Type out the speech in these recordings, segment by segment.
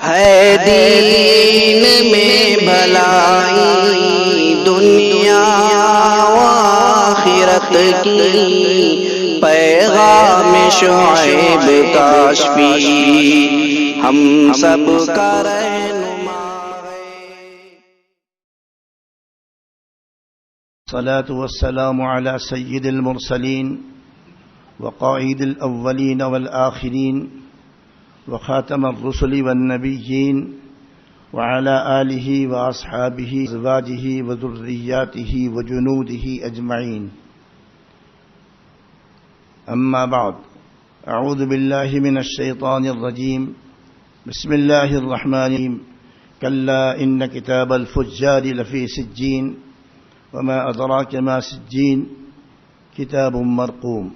ہے دین میں بھلائی دنیا و آخرت کی، پیغام شعیب کاشفی ہم سب کا رہنما ہے۔ الصلاة والسلام على سید المرسلین وقائد الاولین والآخرین وخاتم الرسل والنبیین وعلى آلہ واصحابہ ازواجہ وذریاتہ وجنودہ اجمعین، اما بعد، اعوذ باللہ من الشیطان الرجیم، بسم اللہ الرحمن الرحیم، کلا ان کتاب الفجار لفی سجین وما ادراک ما سجین کتاب مرقوم،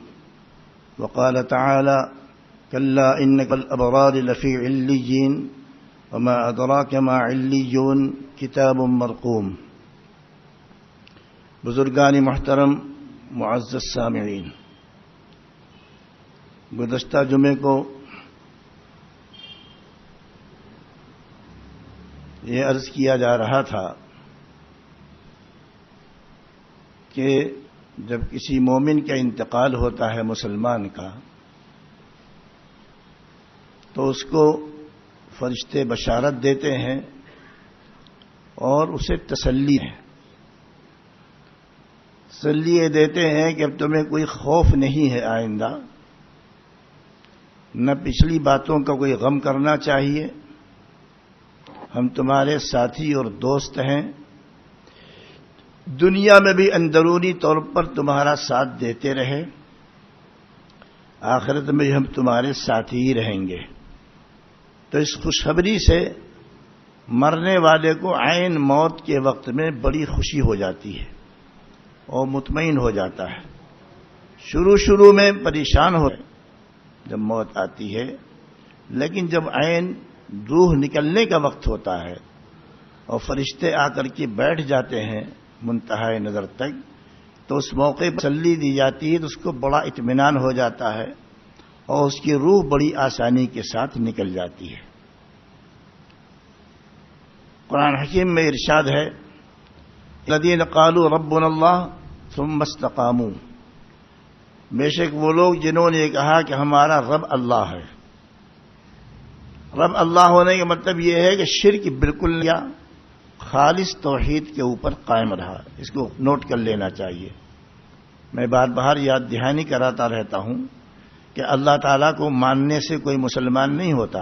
وقال تعالی کلا ان الابرار لفی علیین وما ادراک ما علیون کتاب مرقوم۔ بزرگان محترم، معزز سامعین، گزشتہ جمعے کو یہ عرض کیا جا رہا تھا کہ جب کسی مومن کا انتقال ہوتا ہے، مسلمان کا، تو اس کو فرشتے بشارت دیتے ہیں اور اسے تسلی ہے، تسلی یہ دیتے ہیں کہ اب تمہیں کوئی خوف نہیں ہے آئندہ، نہ پچھلی باتوں کا کوئی غم کرنا چاہیے، ہم تمہارے ساتھی اور دوست ہیں، دنیا میں بھی اندرونی طور پر تمہارا ساتھ دیتے رہے، آخرت میں ہم تمہارے ساتھ ہی رہیں گے۔ تو اس خوشخبری سے مرنے والے کو عین موت کے وقت میں بڑی خوشی ہو جاتی ہے اور مطمئن ہو جاتا ہے۔ شروع میں پریشان ہو جب موت آتی ہے، لیکن جب عین روح نکلنے کا وقت ہوتا ہے اور فرشتے آ کر کے بیٹھ جاتے ہیں منتہا نظر تک، تو اس موقع پر تسلی دی جاتی ہے، تو اس کو بڑا اطمینان ہو جاتا ہے اور اس کی روح بڑی آسانی کے ساتھ نکل جاتی ہے۔ قرآن حکیم میں ارشاد ہے، الذین قالوا ربنا اللہ ثم استقاموا، بے شک وہ لوگ جنہوں نے یہ کہا کہ ہمارا رب اللہ ہے۔ رب اللہ ہونے کا مطلب یہ ہے کہ شرک بالکل یا خالص توحید کے اوپر قائم رہا۔ اس کو نوٹ کر لینا چاہیے۔ میں بار بار یاد دہانی کراتا رہتا ہوں کہ اللہ تعالیٰ کو ماننے سے کوئی مسلمان نہیں ہوتا،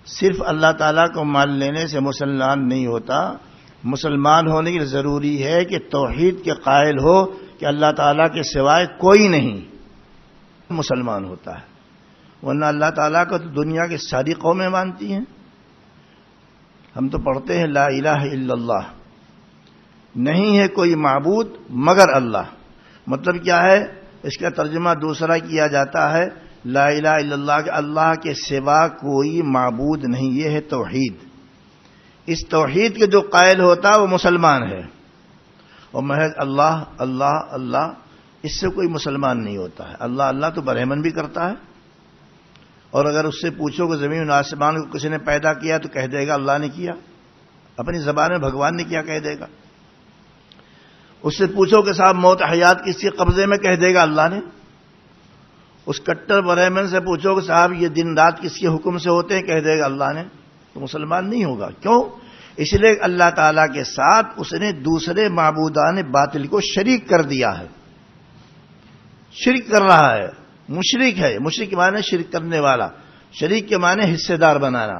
صرف اللہ تعالیٰ کو مان لینے سے مسلمان نہیں ہوتا، مسلمان ہونے کے لیے ضروری ہے کہ توحید کے قائل ہو کہ اللہ تعالیٰ کے سوائے کوئی نہیں، مسلمان ہوتا ہے۔ ورنہ اللہ تعالیٰ کو تو دنیا کی ساری قومیں مانتی ہیں۔ ہم تو پڑھتے ہیں لا الہ الا اللہ، نہیں ہے کوئی معبود مگر اللہ۔ مطلب کیا ہے؟ اس کا ترجمہ دوسرا کیا جاتا ہے لا الہ الا اللہ، کہ اللہ کے سوا کوئی معبود نہیں، یہ ہے توحید۔ اس توحید کے جو قائل ہوتا ہے وہ مسلمان ہے، اور محض اللہ اللہ اللہ، اس سے کوئی مسلمان نہیں ہوتا ہے۔ اللہ اللہ تو برہمن بھی کرتا ہے، اور اگر اس سے پوچھو کہ زمین و آسمان کو کسی نے پیدا کیا تو کہہ دے گا اللہ نے کیا، اپنی زبان میں بھگوان نے کیا کہہ دے گا۔ اس سے پوچھو کہ صاحب موت حیات کس کے قبضے میں، کہہ دے گا اللہ نے۔ اس کٹر برہمن سے پوچھو کہ صاحب یہ دن رات کس کے حکم سے ہوتے ہیں، کہہ دے گا اللہ نے، تو مسلمان نہیں ہوگا۔ کیوں؟ اس لیے اللہ تعالیٰ کے ساتھ اس نے دوسرے معبودان باطل کو شریک کر دیا ہے، شرک کر رہا ہے، مشرک ہے۔ مشرک کے معنی شرک کرنے والا، شریک کے معنی حصے دار بنانا۔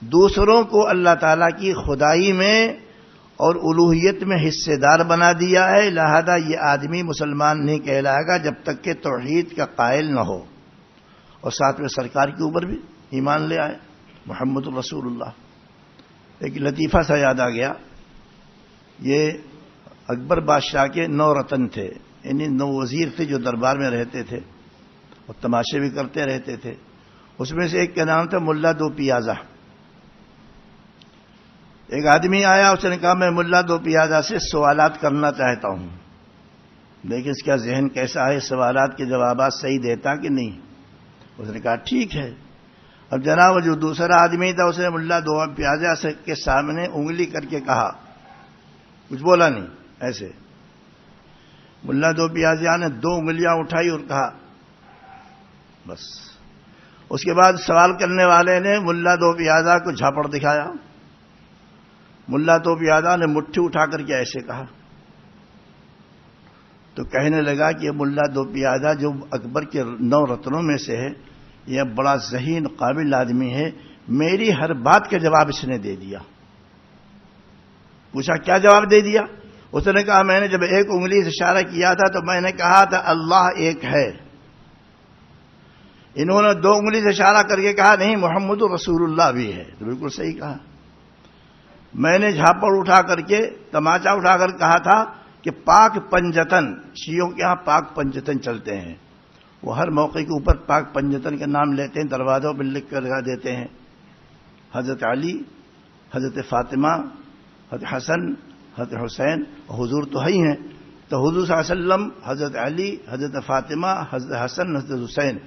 دوسروں کو اللہ تعالیٰ کی خدائی میں اور الوہیت میں حصے دار بنا دیا ہے، لہذا یہ آدمی مسلمان نہیں کہلائے گا جب تک کہ توحید کا قائل نہ ہو، اور ساتھ میں سرکار کے اوپر بھی ایمان لے آئے، محمد الرسول اللہ۔ ایک لطیفہ سا یاد آ گیا، یہ اکبر بادشاہ کے 9 رتن تھے، یعنی 9 وزیر تھے جو دربار میں رہتے تھے اور تماشے بھی کرتے رہتے تھے۔ اس میں سے ایک کا نام تھا ملا دو پیازا۔ ایک آدمی آیا، اس نے کہا میں ملا دو پیازا سے سوالات کرنا چاہتا ہوں، لیکن اس کا ذہن کیسا ہے، سوالات کے جوابات صحیح دیتا کہ نہیں۔ اس نے کہا ٹھیک ہے، اب جناب جو دوسرا آدمی تھا اس نے ملا دو پیازا کے سامنے انگلی کر کے کہا، کچھ بولا نہیں، ایسے ملا دو پیازا نے 2 انگلیاں اٹھائی اور کہا بس۔ اس کے بعد سوال کرنے والے نے ملا دو پیازا کو جھاپڑ دکھایا، ملا دو پیازا نے مٹھی اٹھا کر کے ایسے کہا، تو کہنے لگا کہ یہ ملا دو پیازا جو اکبر کے 9 رتنوں میں سے ہے، یہ بڑا ذہین قابل آدمی ہے، میری ہر بات کا جواب اس نے دے دیا۔ پوچھا کیا جواب دے دیا؟ اس نے کہا میں نے جب ایک انگلی سے اشارہ کیا تھا تو میں نے کہا تھا اللہ ایک ہے، انہوں نے 2 انگلی سے اشارہ کر کے کہا نہیں محمد رسول اللہ بھی ہے، تو بالکل صحیح کہا۔ میں نے جھاپڑ اٹھا کر کے تماچا اٹھا کر کہا تھا کہ پاک پنجتن، شیعوں کے ہاں پاک پنجتن چلتے ہیں، وہ ہر موقع کے اوپر پاک پنجتن کا نام لیتے ہیں، دروازوں پہ لکھ کر لگا دیتے ہیں، حضرت علی، حضرت فاطمہ، حضرت حسن، حضرت حسین، حضور تو ہی ہیں، تو حضور صلی اللہ علیہ وسلم، حضرت علی، حضرت فاطمہ، حضرت حسن، حضرت حسین،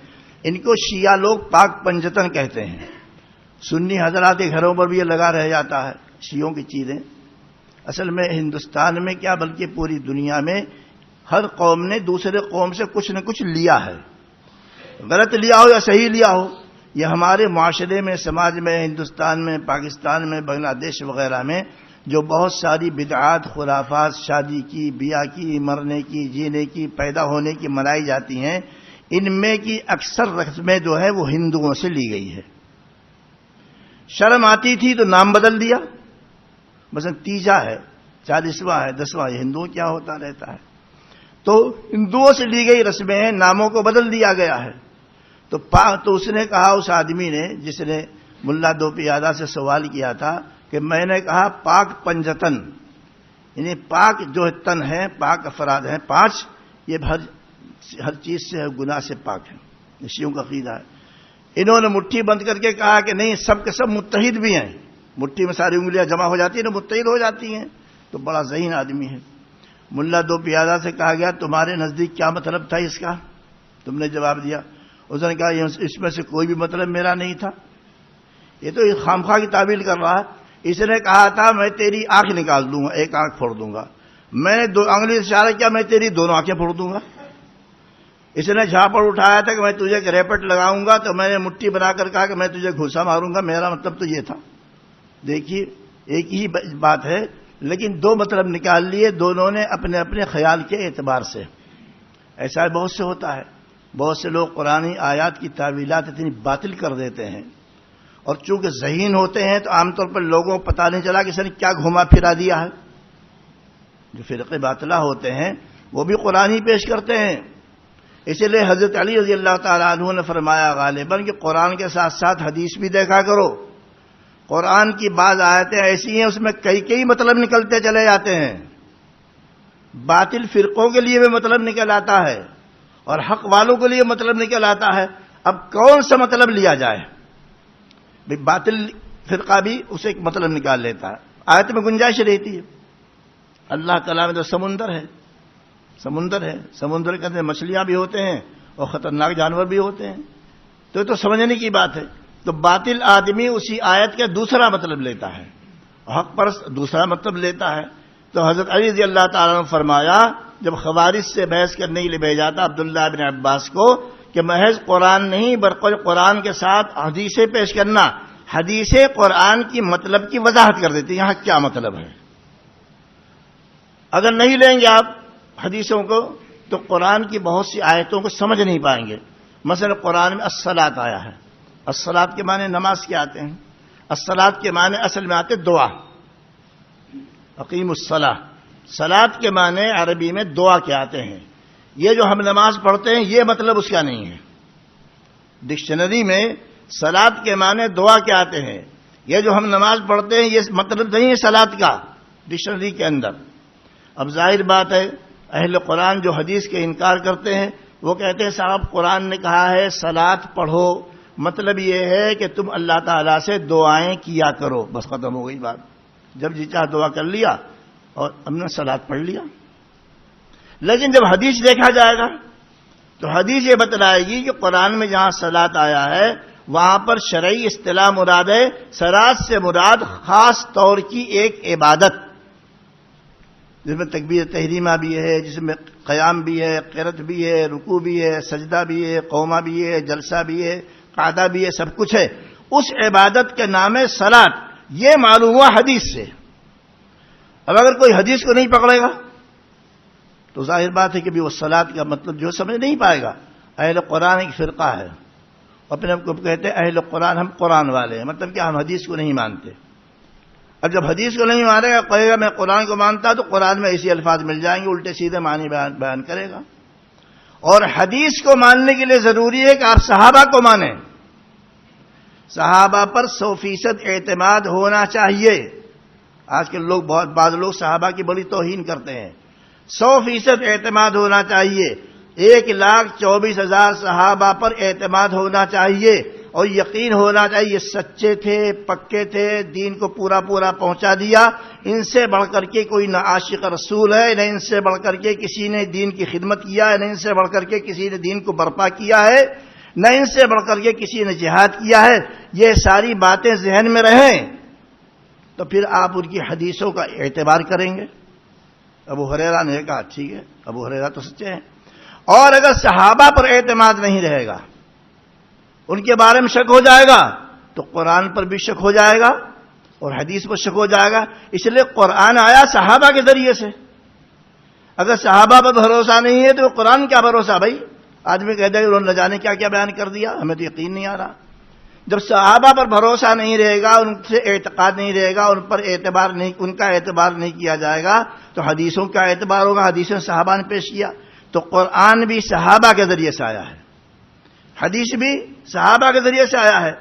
ان کو شیعہ لوگ پاک پنجتن کہتے ہیں۔ سنی حضرات کے گھروں پر بھی یہ لگا رہ جاتا ہے شیعوں کی چیزیں۔ اصل میں ہندوستان میں کیا بلکہ پوری دنیا میں ہر قوم نے دوسرے قوم سے کچھ نہ کچھ لیا ہے، غلط لیا ہو یا صحیح لیا ہو، یہ ہمارے معاشرے میں، سماج میں، ہندوستان میں، پاکستان میں، بنگلہ دیش وغیرہ میں جو بہت ساری بدعات، خرافات، شادی کی، بیاہ کی، مرنے کی، جینے کی، پیدا ہونے کی منائی جاتی ہیں، ان میں کی اکثر رسمیں جو ہے وہ ہندوؤں سے لی گئی ہے۔ شرم آتی تھی تو نام بدل دیا، مثلا تیجا ہے، 40واں ہے، 10واں، یہ ہندوؤں کیا ہوتا رہتا ہے، تو ہندوؤں سے لی گئی رسمیں ہیں، ناموں کو بدل دیا گیا ہے۔ تو اس نے کہا، اس آدمی نے جس نے ملا دو پیادہ سے سوال کیا تھا کہ میں نے کہا پاک پنجتن، یعنی پاک جو تن ہے، پاک افراد ہیں 5، یہ ہر چیز سے، گناہ سے پاک ہے، شیعوں کا عقیدہ ہے۔ انہوں نے مٹھی بند کر کے کہا کہ نہیں، سب کے سب متحد بھی ہیں، مٹھی میں ساری انگلیاں جمع ہو جاتی ہیں تو متحد ہو جاتی ہیں، تو بڑا ذہین آدمی ہے۔ ملا دو پیادہ سے کہا گیا تمہارے نزدیک کیا مطلب تھا اس کا؟ تم نے جواب دیا۔ اس نے کہا اس میں سے کوئی بھی مطلب میرا نہیں تھا، یہ تو خامخواہ کی تعبیر کر رہا ہے۔ اس نے کہا تھا میں تیری آنکھ نکال دوں گا، ایک آنکھ پھوڑ دوں گا، میں نے 2 انگلی سے اشارہ کیا میں تیری دونوں آنکھیں پھوڑ دوں گا۔ اس نے جھاپڑ اٹھایا تھا کہ میں تجھے ایک ریپٹ لگاؤں گا، تو میں نے مٹھی بنا کر کہا کہ میں تجھے گھوسا ماروں گا، میرا مطلب تو یہ تھا۔ دیکھیے ایک ہی بات ہے لیکن 2 مطلب نکال لیے دونوں نے اپنے اپنے خیال کے اعتبار سے۔ ایسا بہت سے ہوتا ہے، بہت سے لوگ قرآنی آیات کی تعویلات اتنی باطل کر دیتے ہیں، اور چونکہ ذہین ہوتے ہیں تو عام طور پر لوگوں کو پتہ نہیں چلا کہ اس نے کیا گھما پھرا دیا ہے۔ جو فرقے باطلہ ہوتے ہیں وہ بھی قرآن ہی پیش کرتے ہیں، اسی لیے حضرت علی رضی اللہ تعالیٰ عنہ نے فرمایا غالباً کہ قرآن کے ساتھ ساتھ حدیث بھی دیکھا کرو، قرآن کی بعض آیتیں ایسی ہیں اس میں کئی مطلب نکلتے چلے جاتے ہیں، باطل فرقوں کے لیے بھی مطلب نکل آتا ہے اور حق والوں کے لیے مطلب نکل آتا ہے۔ اب کون سا مطلب لیا جائے؟ باطل فرقہ بھی اسے ایک مطلب نکال لیتا ہے، آیت میں گنجائش رہتی ہے۔ اللہ تعالیٰ میں تو سمندر ہے، سمندر کے اندر مچھلیاں بھی ہوتے ہیں اور خطرناک جانور بھی ہوتے ہیں، تو یہ تو سمجھنے کی بات ہے۔ تو باطل آدمی اسی آیت کا دوسرا مطلب لیتا ہے، حق پرست دوسرا مطلب لیتا ہے۔ تو حضرت علی رضی اللہ تعالیٰ نے فرمایا جب خوارج سے بحث کرنے کے لیے بھیجا تھا عبداللہ بن عباس کو کہ محض قرآن نہیں بلکہ قرآن کے ساتھ حدیثیں پیش کرنا، حدیثیں قرآن کی مطلب کی وضاحت کر دیتی یہاں کیا مطلب ہے۔ اگر نہیں لیں گے آپ حدیثوں کو تو قرآن کی بہت سی آیتوں کو سمجھ نہیں پائیں گے۔ مثلا قرآن میں الصلاۃ آیا ہے، الصلاۃ کے معنی نماز کے آتے ہیں، الصلاۃ کے معنی اصل میں آتے دعا، اقیم الصلاۃ، صلاۃ کے معنی عربی میں دعا کے آتے ہیں۔ یہ جو ہم نماز پڑھتے ہیں یہ مطلب اس کا نہیں ہے، ڈکشنری میں صلاۃ کے معنی دعا کے آتے ہیں، یہ جو ہم نماز پڑھتے ہیں یہ مطلب نہیں ہے صلاۃ کا ڈکشنری کے اندر۔ اب ظاہر بات ہے اہل قرآن جو حدیث کے انکار کرتے ہیں وہ کہتے ہیں صاحب قرآن نے کہا ہے صلاۃ پڑھو، مطلب یہ ہے کہ تم اللہ تعالیٰ سے دعائیں کیا کرو، بس ختم ہو گئی بات، جب جی چاہ دعا کر لیا اور ہم نے صلاۃ پڑھ لیا۔ لیکن جب حدیث دیکھا جائے گا تو حدیث یہ بتلائے گی کہ قرآن میں جہاں صلاۃ آیا ہے وہاں پر شرعی اصطلاح مراد ہے، صلاۃ سے مراد خاص طور کی ایک عبادت جس میں تکبیر تحریمہ بھی ہے، جس میں قیام بھی ہے، قرات بھی ہے، رکوع بھی ہے، سجدہ بھی ہے، قومہ بھی ہے، جلسہ بھی ہے، قعدہ بھی ہے، سب کچھ ہے، اس عبادت کے نام ہے صلاۃ۔ یہ معلوم ہوا حدیث سے۔ اب اگر کوئی حدیث کو نہیں پکڑے گا تو ظاہر بات ہے کہ بھی وہ صلاۃ کا مطلب جو سمجھ نہیں پائے گا۔ اہل قرآن ایک فرقہ ہے، اپنے آپ کو کہتے ہیں اہل قرآن، ہم قرآن والے ہیں، مطلب کہ ہم حدیث کو نہیں مانتے۔ اب جب حدیث کو نہیں مانے گا، کہے گا میں قرآن کو مانتا، تو قرآن میں ایسے الفاظ مل جائیں گے، الٹے سیدھے معنی بیان کرے گا۔ اور حدیث کو ماننے کے لیے ضروری ہے کہ آپ صحابہ کو مانیں، صحابہ پر 100% اعتماد ہونا چاہیے۔ آج کے لوگ بعض لوگ صحابہ کی بڑی توہین کرتے ہیں۔ 100% اعتماد ہونا چاہیے، 1,24,000 صحابہ پر اعتماد ہونا چاہیے، اور یقین ہونا چاہیے سچے تھے، پکے تھے، دین کو پورا پہنچا دیا۔ ان سے بڑھ کر کے کوئی نہ عاشق رسول ہے، نہ ان سے بڑھ کر کے کسی نے دین کی خدمت کیا ہے، نہ ان سے بڑھ کر کے کسی نے دین کو برپا کیا ہے، نہ ان سے بڑھ کر کے کسی نے جہاد کیا ہے۔ یہ ساری باتیں ذہن میں رہیں تو پھر آپ ان کی حدیثوں کا اعتبار کریں گے۔ ابو ہریرہ نے کہا ٹھیک ہے، ابو ہریرہ تو سچے ہیں۔ اور اگر صحابہ پر اعتماد نہیں رہے گا، ان کے بارے میں شک ہو جائے گا، تو قرآن پر بھی شک ہو جائے گا اور حدیث پر شک ہو جائے گا۔ اس لیے قرآن آیا صحابہ کے ذریعے سے۔ اگر صحابہ پر بھروسہ نہیں ہے تو قرآن کیا بھروسہ بھائی؟ آدمی کہتا ہے کہ انہوں نے نہ جانے کیا کیا بیان کر دیا، ہمیں تو یقین نہیں آ رہا۔ جب صحابہ پر بھروسہ نہیں رہے گا، ان سے اعتقاد نہیں رہے گا، ان پر اعتبار نہیں، ان کا اعتبار نہیں کیا جائے گا، تو حدیثوں کا اعتبار ہوگا۔ حدیثوں صحابہ نے پیش کیا، تو قرآن بھی صحابہ کے ذریعے سے آیا ہے، حدیث بھی صحابہ کے ذریعے سے آیا ہے۔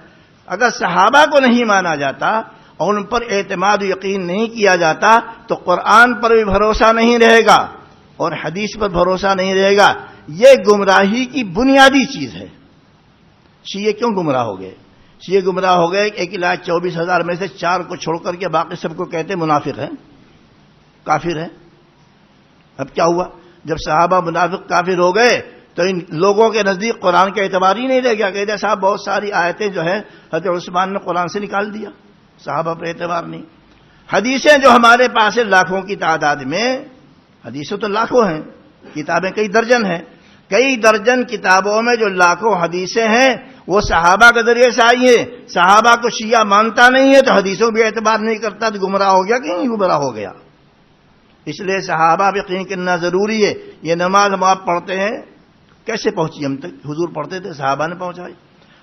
اگر صحابہ کو نہیں مانا جاتا اور ان پر اعتماد و یقین نہیں کیا جاتا تو قرآن پر بھی بھروسہ نہیں رہے گا اور حدیث پر بھروسہ نہیں رہے گا۔ یہ گمراہی کی بنیادی چیز ہے۔ شیعہ کیوں گمراہ ہو گئے؟ شیعہ گمراہ ہو گئے 1,24,000 میں سے 4 کو چھوڑ کر کے باقی سب کو کہتے منافق ہیں، کافر ہیں۔ اب کیا ہوا؟ جب صحابہ منافق کافر ہو گئے تو ان لوگوں کے نزدیک قرآن کا اعتبار ہی نہیں رہ گیا۔ کہتے صاحب بہت ساری آیتیں جو ہیں حضرت عثمان نے قرآن سے نکال دیا، صحابہ پر اعتبار نہیں۔ حدیثیں جو ہمارے پاس ہیں لاکھوں کی تعداد میں، حدیثیں تو لاکھوں ہیں، کتابیں کئی درجن ہیں، کئی درجن کتابوں میں جو لاکھوں حدیثیں ہیں وہ صحابہ کے ذریعے سے آئی ہیں۔ صحابہ کو شیعہ مانتا نہیں ہے تو حدیثوں بھی اعتبار نہیں کرتا، تو گمراہ ہو گیا کہ نہیں گمراہ ہو گیا؟ اس لیے صحابہ پہ یقین کرنا ضروری ہے۔ یہ نماز ہم آپ پڑھتے ہیں، کیسے پہنچی ہم تک؟ حضور پڑھتے تھے، صحابہ نے پہنچائی۔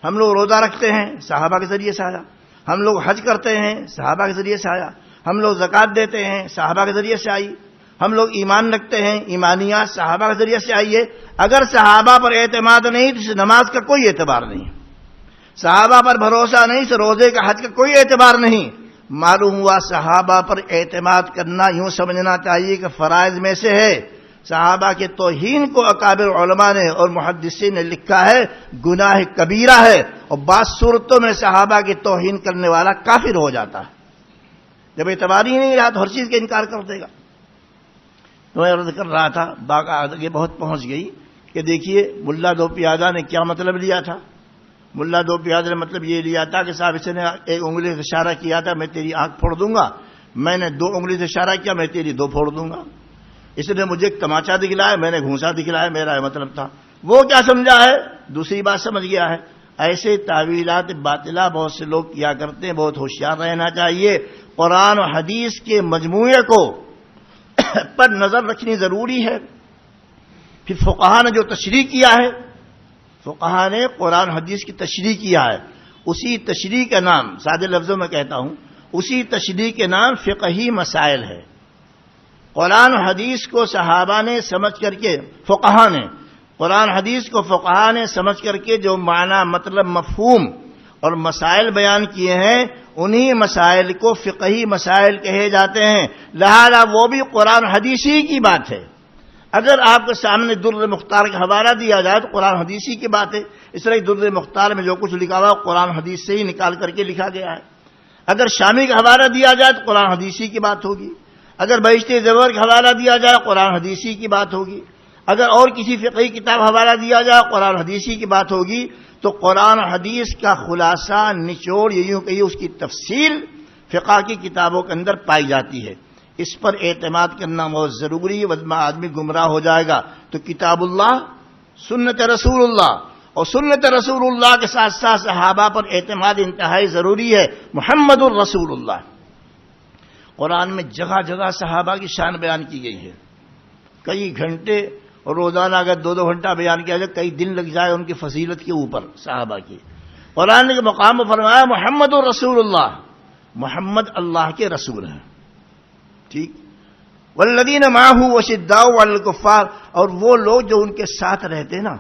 ہم لوگ روزہ رکھتے ہیں، صحابہ کے ذریعے سے آیا۔ ہم لوگ حج کرتے ہیں، صحابہ کے ذریعے سے آیا۔ ہم لوگ زکوٰۃ دیتے ہیں، صحابہ کے ذریعے سے آئی۔ ہم لوگ ایمان رکھتے ہیں، ایمانیات صحابہ کے ذریعے سے آئی ہے۔ اگر صحابہ پر اعتماد نہیں تو اس نماز کا کوئی اعتبار نہیں، صحابہ پر بھروسہ نہیں تو روزے کا، حج کا کوئی اعتبار نہیں۔ معلوم ہوا صحابہ پر اعتماد کرنا یوں سمجھنا چاہیے کہ فرائض میں سے ہے۔ صحابہ کے توہین کو اکابر علماء نے اور محدثین نے لکھا ہے گناہ کبیرہ ہے، اور بعض صورتوں میں صحابہ کی توہین کرنے والا کافر ہو جاتا ہے۔ جب اعتبار ہی نہیں رہا تو ہر چیز کا انکار کر دے گا۔ تو میں عرض کر رہا تھا، بات آگے بہت پہنچ گئی کہ دیکھیے ملا دو پیادہ نے کیا مطلب لیا تھا۔ ملا دو پیادہ نے مطلب یہ لیا تھا کہ صاحب اس نے ایک انگلی سے اشارہ کیا تھا، میں تیری آنکھ پھوڑ دوں گا، میں نے 2 انگلی سے اشارہ کیا، میں تیری 2 پھوڑ دوں گا۔ اس نے مجھے تماچا دکھلایا، میں نے گھونسا دکھلایا، میرا یہ مطلب تھا۔ وہ کیا سمجھا ہے؟ دوسری بات سمجھ گیا ہے۔ ایسے تعویلات باطلہ بہت سے لوگ کیا کرتے ہیں، بہت ہوشیار رہنا چاہیے۔ قرآن و حدیث کے مجموعے کو پر نظر رکھنی ضروری ہے۔ پھر فقہا نے جو تشریح کیا ہے، فقہا نے قرآن حدیث کی تشریح کیا ہے، اسی تشریح کا نام، سادے لفظوں میں کہتا ہوں، اسی تشریح کے نام فقہی مسائل ہے۔ قرآن حدیث کو صحابہ نے سمجھ کر کے، فقہا نے قرآن حدیث کو فقہا نے سمجھ کر کے جو معنی، مطلب، مفہوم اور مسائل بیان کیے ہیں، انہی مسائل کو فقہی مسائل کہے جاتے ہیں۔ لہذا وہ بھی قرآن حدیثی کی بات ہے۔ اگر آپ کے سامنے در مختار کا حوالہ دیا جائے تو قرآن حدیثی کی بات ہے۔ اس طرح در مختار میں جو کچھ لکھا ہوا قرآن حدیث سے ہی نکال کر کے لکھا گیا ہے۔ اگر شامی کا حوالہ دیا جائے تو قرآن حدیثی کی بات ہوگی۔ اگر بہشت زیور کا حوالہ دیا جائے قرآن حدیثی کی بات ہوگی۔ اگر اور کسی فقہی کتاب حوالہ دیا جائے قرآن حدیثی کی بات ہوگی۔ تو قرآن و حدیث کا خلاصہ نچوڑ یوں کہ اس کی تفصیل فقہ کی کتابوں کے اندر پائی جاتی ہے. اس پر اعتماد کرنا بہت ضروری ہے، ورنہ آدمی گمراہ ہو جائے گا. تو کتاب اللہ، سنت رسول اللہ، اور سنت رسول اللہ کے ساتھ ساتھ صحابہ پر اعتماد انتہائی ضروری ہے. محمد الرسول اللہ. قرآن میں جگہ جگہ صحابہ کی شان بیان کی گئی ہے. کئی گھنٹے اور روزانہ اگر 2 گھنٹہ بیان کیا جائے، کئی دن لگ جائے ان کی فضیلت کے اوپر صحابہ کی. قرآن کے مقام پر فرمایا محمد الرسول اللہ، محمد اللہ کے رسول ہیں. ٹھیک. والذین معہ وشداء علی الکفار، اور وہ لوگ جو ان کے ساتھ رہتے نا،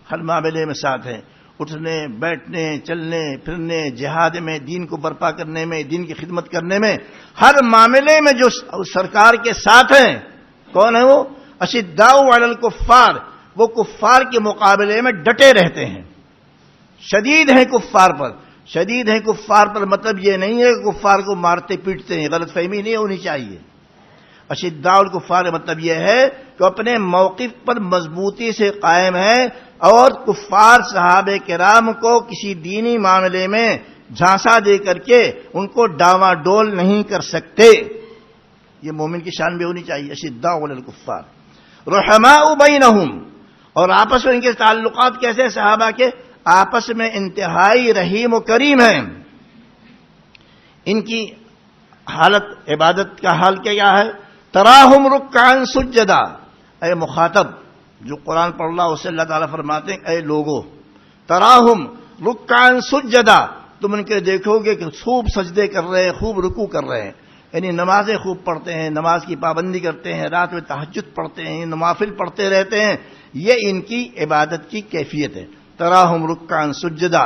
ہر معاملے میں ساتھ ہیں، اٹھنے بیٹھنے چلنے پھرنے، جہاد میں، دین کو برپا کرنے میں، دین کی خدمت کرنے میں، ہر معاملے میں جو سرکار کے ساتھ ہیں. کون ہے وہ؟ اشداء علی الکفار، وہ کفار کے مقابلے میں ڈٹے رہتے ہیں، شدید ہیں کفار پر. شدید ہیں کفار پر مطلب یہ نہیں ہے کہ کفار کو مارتے پیٹتے ہیں، غلط فہمی نہیں ہونی چاہیے. اشداء الکفار مطلب یہ ہے کہ اپنے موقف پر مضبوطی سے قائم ہے اور کفار صحابہ کرام کو کسی دینی معاملے میں جھانسا دے کر کے ان کو ڈاواں ڈول نہیں کر سکتے. یہ مومن کی شان بھی ہونی چاہیے. اشداء علی الکفار رحماء بینہم، اور آپس میں ان کے تعلقات کیسے؟ صحابہ کے آپس میں انتہائی رحیم و کریم ہیں. ان کی حالت عبادت کا حال کیا ہے؟ تراہم رکعا سجدا. اے مخاطب جو قرآن پڑھ رہا اسے اللہ تعالیٰ فرماتے ہیں اے لوگو تراہم رکعا سجدا، تم ان کے دیکھو گے کہ خوب سجدے کر رہے ہیں، خوب رکوع کر رہے ہیں، یعنی نمازیں خوب پڑھتے ہیں، نماز کی پابندی کرتے ہیں، رات میں تہجد پڑھتے ہیں، نوافل پڑھتے رہتے ہیں. یہ ان کی عبادت کی کیفیت ہے. تراہم رکعا سجدا.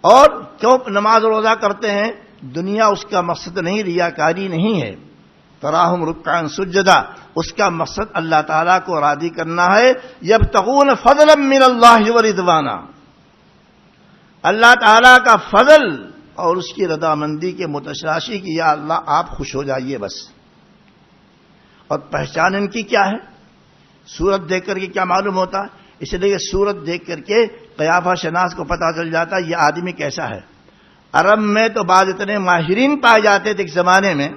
اور کیوں نماز روزہ کرتے ہیں؟ دنیا اس کا مقصد نہیں، ریاکاری نہیں ہے. تراہم رکعا سجدا، اس کا مقصد اللہ تعالیٰ کو راضی کرنا ہے. یبتغون فضلا من اللہ ورضوانا، اللہ تعالیٰ کا فضل اور اس کی رضامندی کے متشاشی کی یا اللہ آپ خوش ہو جائیے بس. اور پہچان ان کی کیا ہے؟ صورت دیکھ کر کے کیا معلوم ہوتا ہے؟ اس لیے صورت دیکھ کر کے قیافہ شناس کو پتہ چل جاتا ہے یہ آدمی کیسا ہے. عرب میں تو بعض اتنے ماہرین پائے جاتے تھے ایک زمانے میں،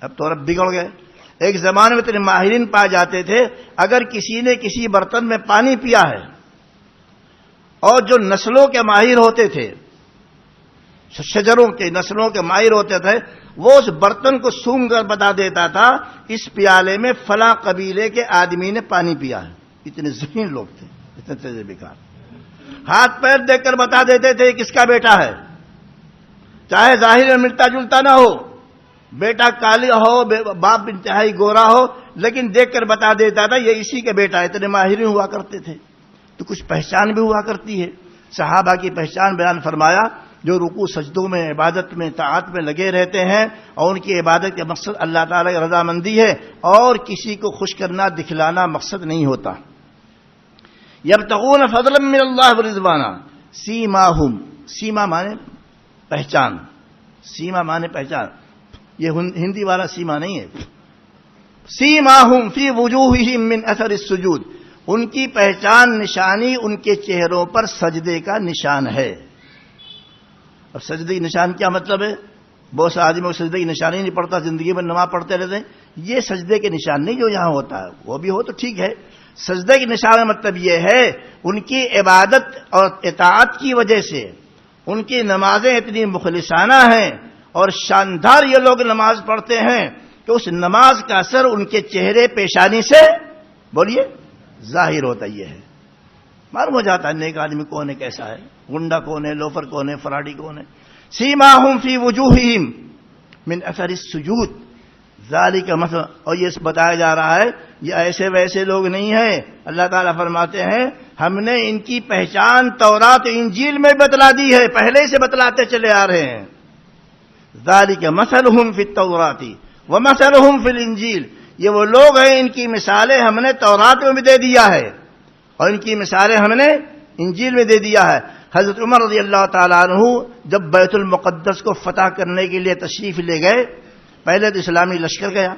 اب تو عرب بگڑ گئے. ایک زمانے میں اتنے ماہرین پائے جاتے تھے، اگر کسی نے کسی برتن میں پانی پیا ہے اور جو نسلوں کے ماہر ہوتے تھے، شجروں کے نسلوں کے ماہر ہوتے تھے، وہ اس برتن کو سونگھ کر بتا دیتا تھا اس پیالے میں فلاں قبیلے کے آدمی نے پانی پیا ہے. اتنے ذہین لوگ تھے، اتنے تجربے کار. ہاتھ پیر دیکھ کر بتا دیتے تھے کس کا بیٹا ہے، چاہے ظاہر میں ملتا جلتا نہ ہو، بیٹا کالا ہو باپ انتہائی گورا ہو، لیکن دیکھ کر بتا دیتا تھا یہ اسی کا بیٹا ہے. اتنے ماہرین ہوا کرتے تھے. تو کچھ پہچان بھی ہوا کرتی ہے. صحابہ کی پہچان بیان فرمایا جو رکوع سجدوں میں، عبادت میں، طاعت میں لگے رہتے ہیں اور ان کی عبادت کا مقصد اللہ تعالیٰ کی رضامندی ہے اور کسی کو خوش کرنا دکھلانا مقصد نہیں ہوتا. یبتغون فضلا من اللہ ورضوانا سیماہم، سیما مانے پہچان، سیما مانے پہچان، یہ ہندی والا سیما نہیں ہے. سیماہم فی وجوہہم من اثر السجود، ان کی پہچان نشانی ان کے چہروں پر سجدے کا نشان ہے. اب سجدے کی نشان کیا مطلب ہے؟ بہت سے آدمی کو سجدے کی نشان ہی نہیں پڑتا، زندگی میں نماز پڑھتے رہتے ہیں. یہ سجدے کے نشان نہیں جو یہاں ہوتا ہے، وہ بھی ہو تو ٹھیک ہے. سجدے کے نشان کا مطلب یہ ہے ان کی عبادت اور اطاعت کی وجہ سے ان کی نمازیں اتنی مخلصانہ ہیں اور شاندار یہ لوگ نماز پڑھتے ہیں کہ اس نماز کا اثر ان کے چہرے پیشانی سے بولیے ظاہر ہوتا. یہ ہے معلوم ہو جاتا ہے نیک آدمی کون ہے، کیسا ہے، گنڈا کون ہے، لوفر کون ہے، فراڈی کون ہے. سیماہم فی وجوہہم من اثر السجود ذالک مثل، اور یہ بتایا جا رہا ہے یہ ایسے ویسے لوگ نہیں ہیں. اللہ تعالیٰ فرماتے ہیں ہم نے ان کی پہچان تورات انجیل میں بتلا دی ہے، پہلے سے بتلاتے چلے آ رہے ہیں. ذالک مثلہم فی التوراۃ ومثلہم فی الانجیل، یہ وہ لوگ ہیں ان کی مثالیں ہم نے تورات میں بھی دے دیا ہے اور ان کی مثالیں ہم نے انجیل میں دے دیا ہے. حضرت عمر رضی اللہ تعالیٰ عنہ جب بیت المقدس کو فتح کرنے کے لیے تشریف لے گئے، پہلے تو اسلامی لشکر گیا،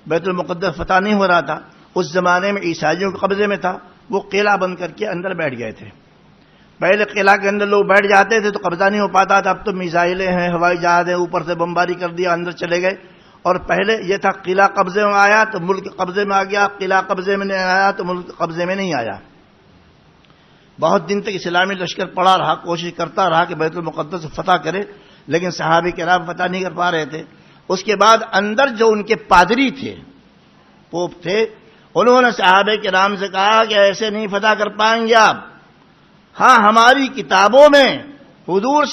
بیت المقدس فتح نہیں ہو رہا تھا، اس زمانے میں عیسائیوں کے قبضے میں تھا، وہ قلعہ بند کر کے اندر بیٹھ گئے تھے. پہلے قلعہ کے اندر لوگ بیٹھ جاتے تھے تو قبضہ نہیں ہو پاتا تھا، اب تو میزائلیں ہیں، ہوائی جہاز ہیں، اوپر سے بمباری کر دیا، اندر چلے گئے. اور پہلے یہ تھا قلعہ قبضے میں آیا تو ملک قبضے میں آ گیا، قلعہ قبضے میں نہیں آیا تو ملک قبضے میں نہیں آیا. بہت دن تک اسلامی لشکر پڑا رہا، کوشش کرتا رہا کہ بیت المقدس فتح کرے، لیکن صحابہ کرام فتح نہیں کر پا رہے تھے. اس کے بعد اندر جو ان کے پادری تھے، پوپ تھے، انہوں نے صحابہ کرام سے کہا کہ ایسے نہیں فتح کر پائیں گے آپ. ہاں ہماری کتابوں میں حضور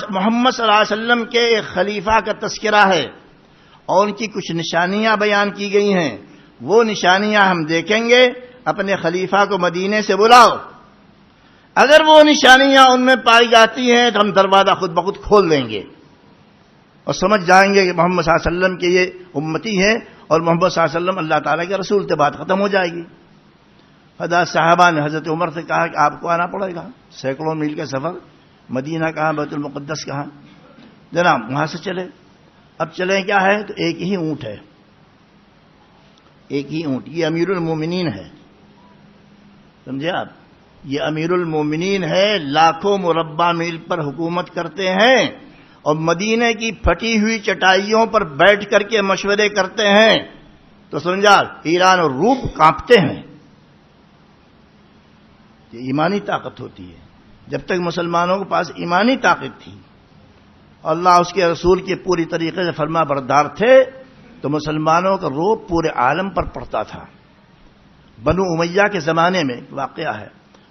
محمد صلی اللہ علیہ وسلم کے ایک خلیفہ کا تذکرہ ہے اور ان کی کچھ نشانیاں بیان کی گئی ہیں، وہ نشانیاں ہم دیکھیں گے، اپنے خلیفہ کو مدینے سے بلاؤ. اگر وہ نشانیاں ان میں پائی جاتی ہیں تو ہم دروازہ خود بخود کھول دیں گے اور سمجھ جائیں گے کہ محمد صلی اللہ علیہ وسلم کے یہ امتی ہیں اور محمد صلی اللہ علیہ وسلم اللہ تعالیٰ کے رسول سے بات ختم ہو جائے گی. حضرت صحابہ نے حضرت عمر سے کہا کہ آپ کو آنا پڑے گا، سینکڑوں میل کا سفر، مدینہ کہاں، بیت المقدس کہاں، جناب وہاں سے چلے. اب چلیں کیا ہے تو ایک ہی اونٹ ہے، ایک ہی اونٹ، یہ امیر المومنین ہے، سمجھے آپ، یہ امیر المومنین ہے، لاکھوں مربع میل پر حکومت کرتے ہیں اور مدینے کی پھٹی ہوئی چٹائیوں پر بیٹھ کر کے مشورے کرتے ہیں. تو سمجھا ایران اور روم کانپتے ہیں. یہ ایمانی طاقت ہوتی ہے. جب تک مسلمانوں کے پاس ایمانی طاقت تھی، اللہ اس کے رسول کے پوری طریقے سے فرما بردار تھے، تو مسلمانوں کا روب پورے عالم پر پڑتا تھا. بنو امیہ کے زمانے میں واقعہ ہے،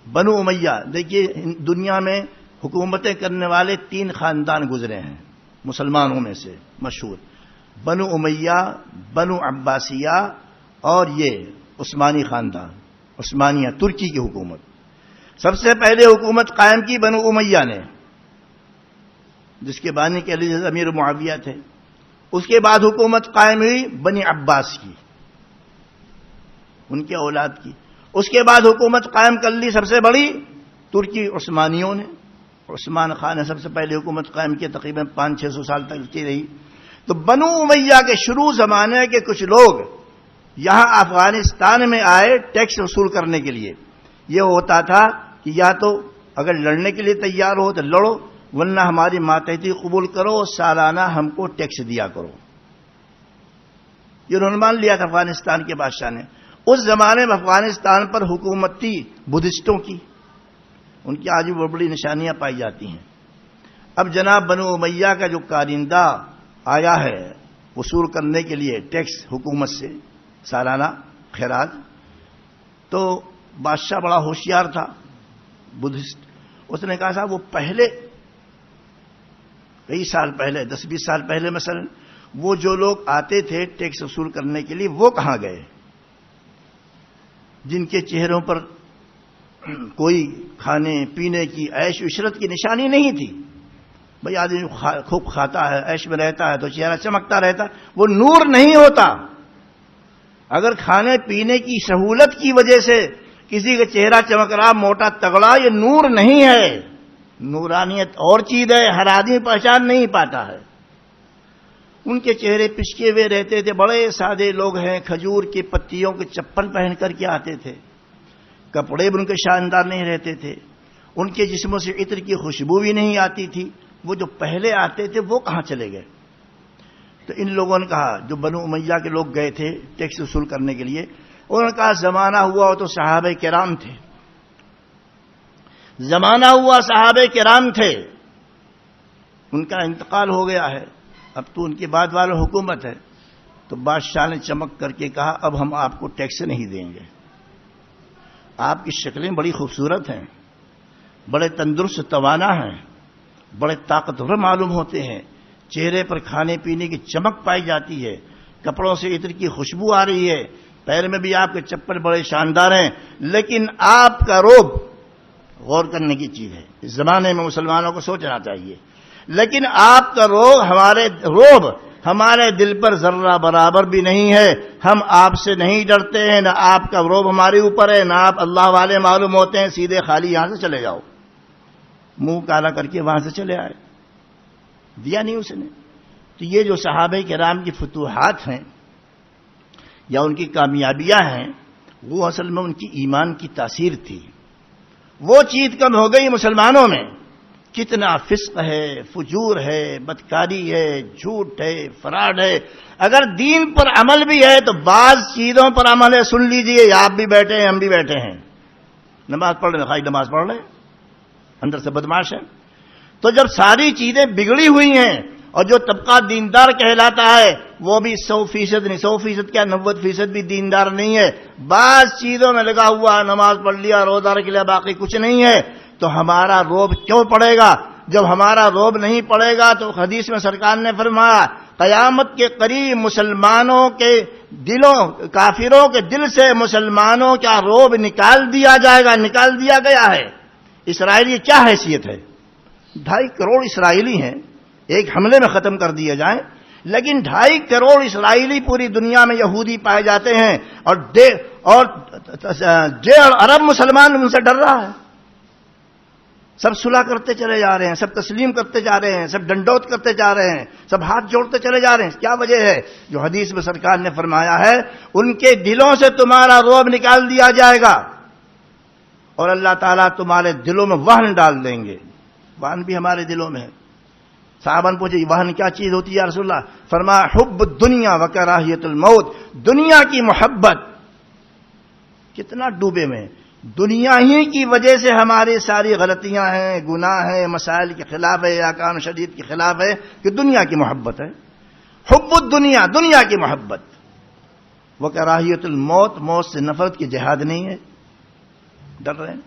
بنو امیہ، دیکھیے دنیا میں حکومتیں کرنے والے 3 خاندان گزرے ہیں مسلمانوں میں سے مشہور، بنو امیہ، بنو عباسیہ اور یہ عثمانی خاندان، عثمانیہ، ترکی کی حکومت. سب سے پہلے حکومت قائم کی بنو امیہ نے، جس کے بانی کے علی امیر معاویہ تھے. اس کے بعد حکومت قائم ہوئی بنی عباس کی، ان کے اولاد کی. اس کے بعد حکومت قائم کر لی سب سے بڑی ترکی عثمانیوں نے. عثمان خان نے سب سے پہلے حکومت قائم کی، تقریباً 500-600 سال تک کی رہی. تو بنو امیہ کے شروع زمانے کے کچھ لوگ یہاں افغانستان میں آئے ٹیکس وصول کرنے کے لیے. یہ ہوتا تھا کہ یا تو اگر لڑنے کے لیے تیار ہو تو لڑو، ورنہ ہماری ماتحتی قبول کرو، سالانہ ہم کو ٹیکس دیا کرو. یہ انہوں نے مان لیا تھا افغانستان کے بادشاہ نے. اس زمانے میں افغانستان پر حکومت تھی بدھسٹوں کی، ان کی آج بھی بڑی نشانیاں پائی جاتی ہیں. اب جناب بنو امیہ کا جو کارندہ آیا ہے وصول کرنے کے لیے ٹیکس حکومت سے سالانہ خراج، تو بادشاہ بڑا ہوشیار تھا بدھسٹ. اس نے کہا صاحب وہ پہلے کئی سال پہلے 10-20 سال پہلے مثلا وہ جو لوگ آتے تھے ٹیکس وصول کرنے کے لیے وہ کہاں گئے، جن کے چہروں پر کوئی کھانے پینے کی عیش عشرت کی نشانی نہیں تھی. بھئی آدمی خوب کھاتا ہے، عیش میں رہتا ہے تو چہرہ چمکتا رہتا، وہ نور نہیں ہوتا. اگر کھانے پینے کی سہولت کی وجہ سے کسی کا چہرہ چمک رہا موٹا تگڑا، یہ نور نہیں ہے. نورانیت اور چیز ہے، ہر آدمی پہچان نہیں پاتا ہے. ان کے چہرے پچکے ہوئے رہتے تھے، بڑے سادے لوگ ہیں، کھجور کی پتیوں کے چپل پہن کر کے آتے تھے، کپڑے بھی ان کے شاندار نہیں رہتے تھے، ان کے جسموں سے عطر کی خوشبو بھی نہیں آتی تھی. وہ جو پہلے آتے تھے وہ کہاں چلے گئے؟ تو ان لوگوں نے کہا، جو بنو امیہ کے لوگ گئے تھے ٹیکس وصول کرنے کے لیے، انہوں نے کہا زمانہ ہوا ہو تو صحابہ کرام تھے، زمانہ ہوا صحابہ کرام تھے، ان کا انتقال ہو گیا ہے، اب تو ان کے بعد والا حکومت ہے. تو بادشاہ نے چمک کر کے کہا اب ہم آپ کو ٹیکس نہیں دیں گے. آپ کی شکلیں بڑی خوبصورت ہیں، بڑے تندرست توانا ہیں، بڑے طاقتور معلوم ہوتے ہیں، چہرے پر کھانے پینے کی چمک پائی جاتی ہے، کپڑوں سے عطر کی خوشبو آ رہی ہے، پیر میں بھی آپ کے چپل بڑے شاندار ہیں، لیکن آپ کا روب غور کرنے کی چیز ہے. اس زمانے میں مسلمانوں کو سوچنا چاہیے. لیکن آپ کا روب ہمارے دل پر ذرہ برابر بھی نہیں ہے. ہم آپ سے نہیں ڈرتے ہیں، نہ آپ کا روب ہمارے اوپر ہے، نہ آپ اللہ والے معلوم ہوتے ہیں. سیدھے خالی یہاں سے چلے جاؤ. منہ کالا کر کے وہاں سے چلے آئے، دیا نہیں اس نے. تو یہ جو صحابہ کرام کی فتوحات ہیں یا ان کی کامیابیاں ہیں، وہ اصل میں ان کی ایمان کی تاثیر تھی. وہ چیز کم ہو گئی مسلمانوں میں. کتنا فسق ہے، فجور ہے، بدکاری ہے، جھوٹ ہے، فراڈ ہے. اگر دین پر عمل بھی ہے تو بعض چیزوں پر عمل ہے. سن لیجئے، آپ بھی بیٹھے ہیں، ہم بھی بیٹھے ہیں، نماز پڑھ رہے ہیں، خالی نماز پڑھ رہے ہیں، اندر سے بدمعاش ہے. تو جب ساری چیزیں بگڑی ہوئی ہیں اور جو طبقہ دیندار کہلاتا ہے وہ بھی 100% نہیں، 100% کیا 90% بھی دیندار نہیں ہے، بعض چیزوں میں لگا ہوا، نماز پڑھ لیا، روزہ رکھ لیا، باقی کچھ نہیں ہے، تو ہمارا روب کیوں پڑے گا؟ جب ہمارا روب نہیں پڑے گا تو حدیث میں سرکار نے فرمایا قیامت کے قریب مسلمانوں کے دلوں، کافروں کے دل سے مسلمانوں کا روب نکال دیا جائے گا. نکال دیا گیا ہے. اسرائیلی کیا حیثیت ہے؟ 2.5 کروڑ اسرائیلی ہیں، ایک حملے میں ختم کر دیے جائیں، لیکن 2.5 کروڑ اسرائیلی پوری دنیا میں یہودی پائے جاتے ہیں، اور 1.5 ارب مسلمان ان سے ڈر رہا ہے. سب صلح کرتے چلے جا رہے ہیں، سب تسلیم کرتے جا رہے ہیں، سب ڈنڈوت کرتے جا رہے ہیں، سب ہاتھ جوڑتے چلے جا رہے ہیں. کیا وجہ ہے؟ جو حدیث میں سرکار نے فرمایا ہے ان کے دلوں سے تمہارا روب نکال دیا جائے گا اور اللہ تعالیٰ تمہارے دلوں میں وہن ڈال دیں گے. وہن بھی ہمارے دلوں میں ہے. صحابہ نے پوچھے وہن کیا چیز ہوتی ہے یا رسول اللہ؟ فرمایا حب الدنیا وکراہیت الموت، دنیا کی محبت. کتنا ڈوبے میں، دنیا ہی کی وجہ سے ہماری ساری غلطیاں ہیں، گناہ ہیں، مسائل کے خلاف ہے، احکام شدید کے خلاف ہے کہ دنیا کی محبت ہے. حب الدنیا، دنیا کی محبت. وکراہیت الموت، موت سے نفرت کی جہاد نہیں ہے. ڈر رہے ہیں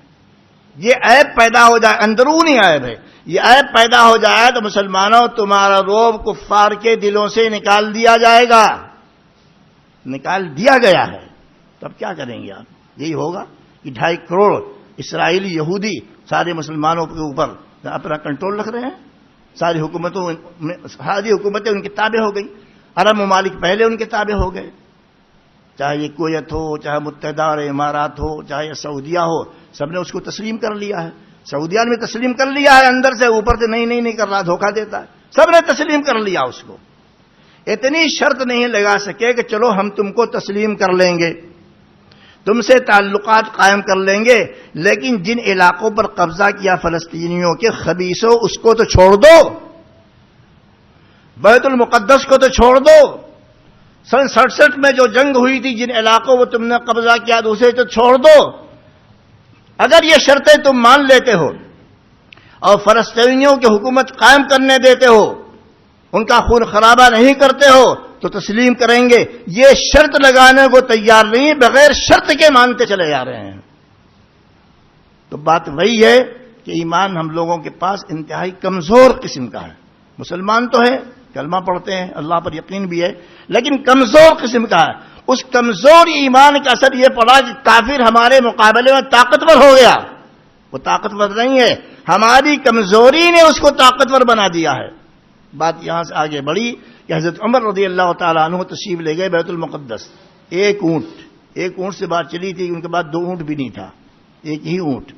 یہ عیب پیدا ہو جائے، اندرونی عیب ہے، یہ عیب پیدا ہو جائے تو مسلمانوں تمہارا روب کفار کے دلوں سے نکال دیا جائے گا. نکال دیا گیا ہے. تب کیا کریں گے آپ؟ یہی ہوگا کہ 2.5 کروڑ اسرائیلی یہودی سارے مسلمانوں کے اوپر اپنا کنٹرول رکھ رہے ہیں. ساری حکومتیں ان کے تابع ہو گئی. عرب ممالک پہلے ان کے تابع ہو گئے، چاہے یہ کویت ہو، چاہے متحدہ عرب امارات ہو، چاہے یہ سعودیہ ہو، سب نے اس کو تسلیم کر لیا ہے. سعودیہ نے تسلیم کر لیا ہے، اندر سے، اوپر سے نہیں کر رہا، دھوکہ دیتا ہے. سب نے تسلیم کر لیا اس کو. اتنی شرط نہیں لگا سکے کہ چلو ہم تم کو تسلیم کر لیں گے، تم سے تعلقات قائم کر لیں گے، لیکن جن علاقوں پر قبضہ کیا فلسطینیوں کے خبیثوں اس کو تو چھوڑ دو، بیت المقدس کو تو چھوڑ دو. سن 67 میں جو جنگ ہوئی تھی، جن علاقوں کو تم نے قبضہ کیا اسے تو چھوڑ دو. اگر یہ شرطیں تم مان لیتے ہو اور فلسطینیوں کی حکومت قائم کرنے دیتے ہو، ان کا خون خرابہ نہیں کرتے ہو تو تسلیم کریں گے. یہ شرط لگانے کو تیار نہیں، بغیر شرط کے مانتے چلے جا رہے ہیں. تو بات وہی ہے کہ ایمان ہم لوگوں کے پاس انتہائی کمزور قسم کا ہے. مسلمان تو ہے، کلمہ پڑھتے ہیں، اللہ پر یقین بھی ہے، لیکن کمزور قسم کا ہے. اس کمزور ایمان کا اثر یہ پڑا کہ کافر ہمارے مقابلے میں طاقتور ہو گیا. وہ طاقتور نہیں ہے، ہماری کمزوری نے اس کو طاقتور بنا دیا ہے. بات یہاں سے آگے بڑھی کہ حضرت عمر رضی اللہ تعالیٰ عنہ تشریف لے گئے بیت المقدس. ایک اونٹ سے بات چلی تھی، ان کے بعد 2 اونٹ بھی نہیں تھا، ایک ہی اونٹ.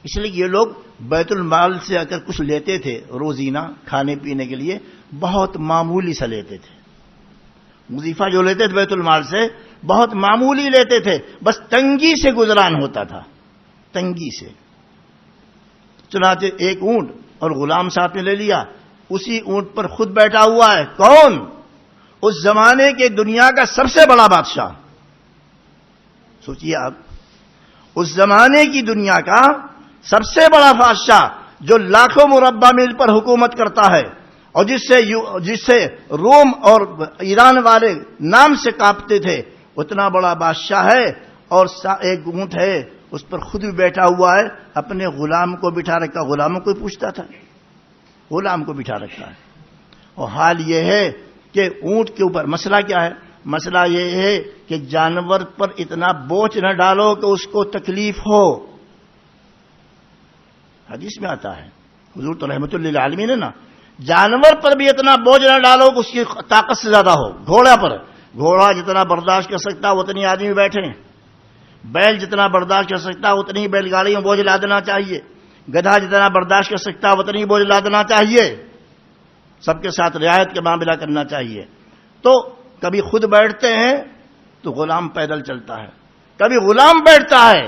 اس لیے یہ لوگ بیت المال سے اگر کچھ لیتے تھے روزینہ کھانے پینے کے لیے، بہت معمولی سا لیتے تھے. وظیفہ جو لیتے تھے بیت المال سے بہت معمولی لیتے تھے، بس تنگی سے گزران ہوتا تھا، تنگی سے. چنانچہ ایک اونٹ اور غلام ساتھ میں لے لیا. اسی اونٹ پر خود بیٹھا ہوا ہے کون؟ اس زمانے کے دنیا کا سب سے بڑا بادشاہ. سوچئے آپ، اس زمانے کی دنیا کا سب سے بڑا بادشاہ جو لاکھوں مربع میل پر حکومت کرتا ہے اور جس سے روم اور ایران والے نام سے کانپتے تھے، اتنا بڑا بادشاہ ہے اور ایک اونٹ ہے، اس پر خود بھی بیٹھا ہوا ہے، اپنے غلام کو بٹھا رکھا. غلاموں کو پوچھتا تھا، غلام کو بٹھا رکھا ہے. اور حال یہ ہے کہ اونٹ کے اوپر مسئلہ کیا ہے؟ مسئلہ یہ ہے کہ جانور پر اتنا بوجھ نہ ڈالو کہ اس کو تکلیف ہو. حدیث میں آتا ہے، حضور تو رحمت اللہ عالمین ہے نا، جانور پر بھی اتنا بوجھ نہ ڈالو کہ اس کی طاقت سے زیادہ ہو. گھوڑا جتنا برداشت کر سکتا اتنی آدمی بیٹھے ہیں. بیل جتنا برداشت کر سکتا اتنی بیل گاڑی میں بوجھ لا دینا چاہیے. گدھا جتنا برداشت کر سکتا اتنی بوجھ لا دینا چاہیے. سب کے ساتھ رعایت کا معاملہ کرنا چاہیے. تو کبھی خود بیٹھتے ہیں تو غلام پیدل چلتا ہے، کبھی غلام بیٹھتا ہے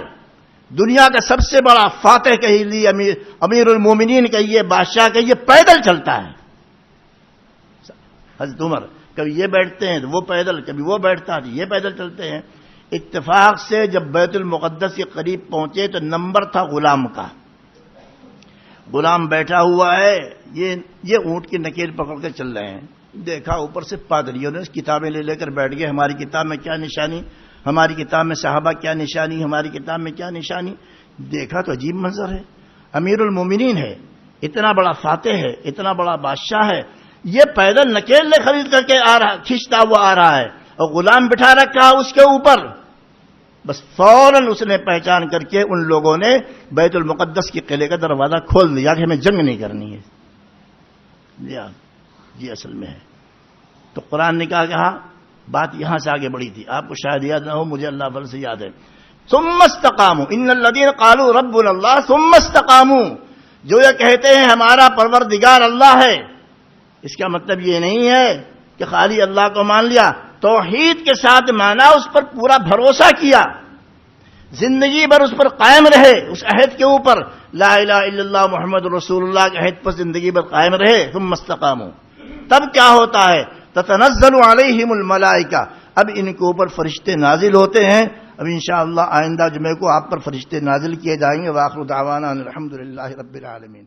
دنیا کا سب سے بڑا فاتح کہیے، امیر المومنین کہیے، بادشاہ کہیے، پیدل چلتا ہے. حضرت عمر کبھی یہ بیٹھتے ہیں تو وہ پیدل، کبھی وہ بیٹھتا ہے یہ پیدل چلتے ہیں. اتفاق سے جب بیت المقدس کے قریب پہنچے تو نمبر تھا غلام کا. غلام بیٹھا ہوا ہے، یہ اونٹ کی نکیل پکڑ کے چل رہے ہیں. دیکھا اوپر سے پادریوں نے کتابیں لے کر بیٹھ گئے، ہماری کتاب میں کیا نشانی، ہماری کتاب میں صحابہ کیا نشانی، ہماری کتاب میں کیا نشانی. دیکھا تو عجیب منظر ہے. امیر المومنین ہے، اتنا بڑا فاتح ہے، اتنا بڑا بادشاہ ہے، یہ پیدل نکیل لے خرید کر کے آ رہا، کھینچتا ہوا آ رہا ہے، اور غلام بٹھا رکھا اس کے اوپر. بس فوراً اس نے پہچان کر کے ان لوگوں نے بیت المقدس کے قلعے کا دروازہ کھول دیا کہ ہمیں جنگ نہیں کرنی ہے. جی اصل میں ہے. تو قرآن نے کہا بات یہاں سے آگے بڑھی تھی، آپ کو شاید یاد نہ ہو، مجھے اللہ فضل سے یاد ہے. ثم استقاموا ان الذين قالوا ربنا اللہ ثم استقاموا، جو یہ کہتے ہیں ہمارا پروردگار اللہ ہے، اس کا مطلب یہ نہیں ہے کہ خالی اللہ کو مان لیا، توحید کے ساتھ مانا، اس پر پورا بھروسہ کیا، زندگی بھر اس پر قائم رہے، اس عہد کے اوپر، لا الہ الا اللہ محمد رسول اللہ کے عہد پر زندگی بھر قائم رہے. ثم استقاموا، تب کیا ہوتا ہے؟ تتنزل علیہم الملائکہ، اب ان کے اوپر فرشتے نازل ہوتے ہیں. اب انشاءاللہ آئندہ جمعے کو آپ پر فرشتے نازل کیے جائیں گے. وآخر دعوانا الحمدللہ رب العالمین.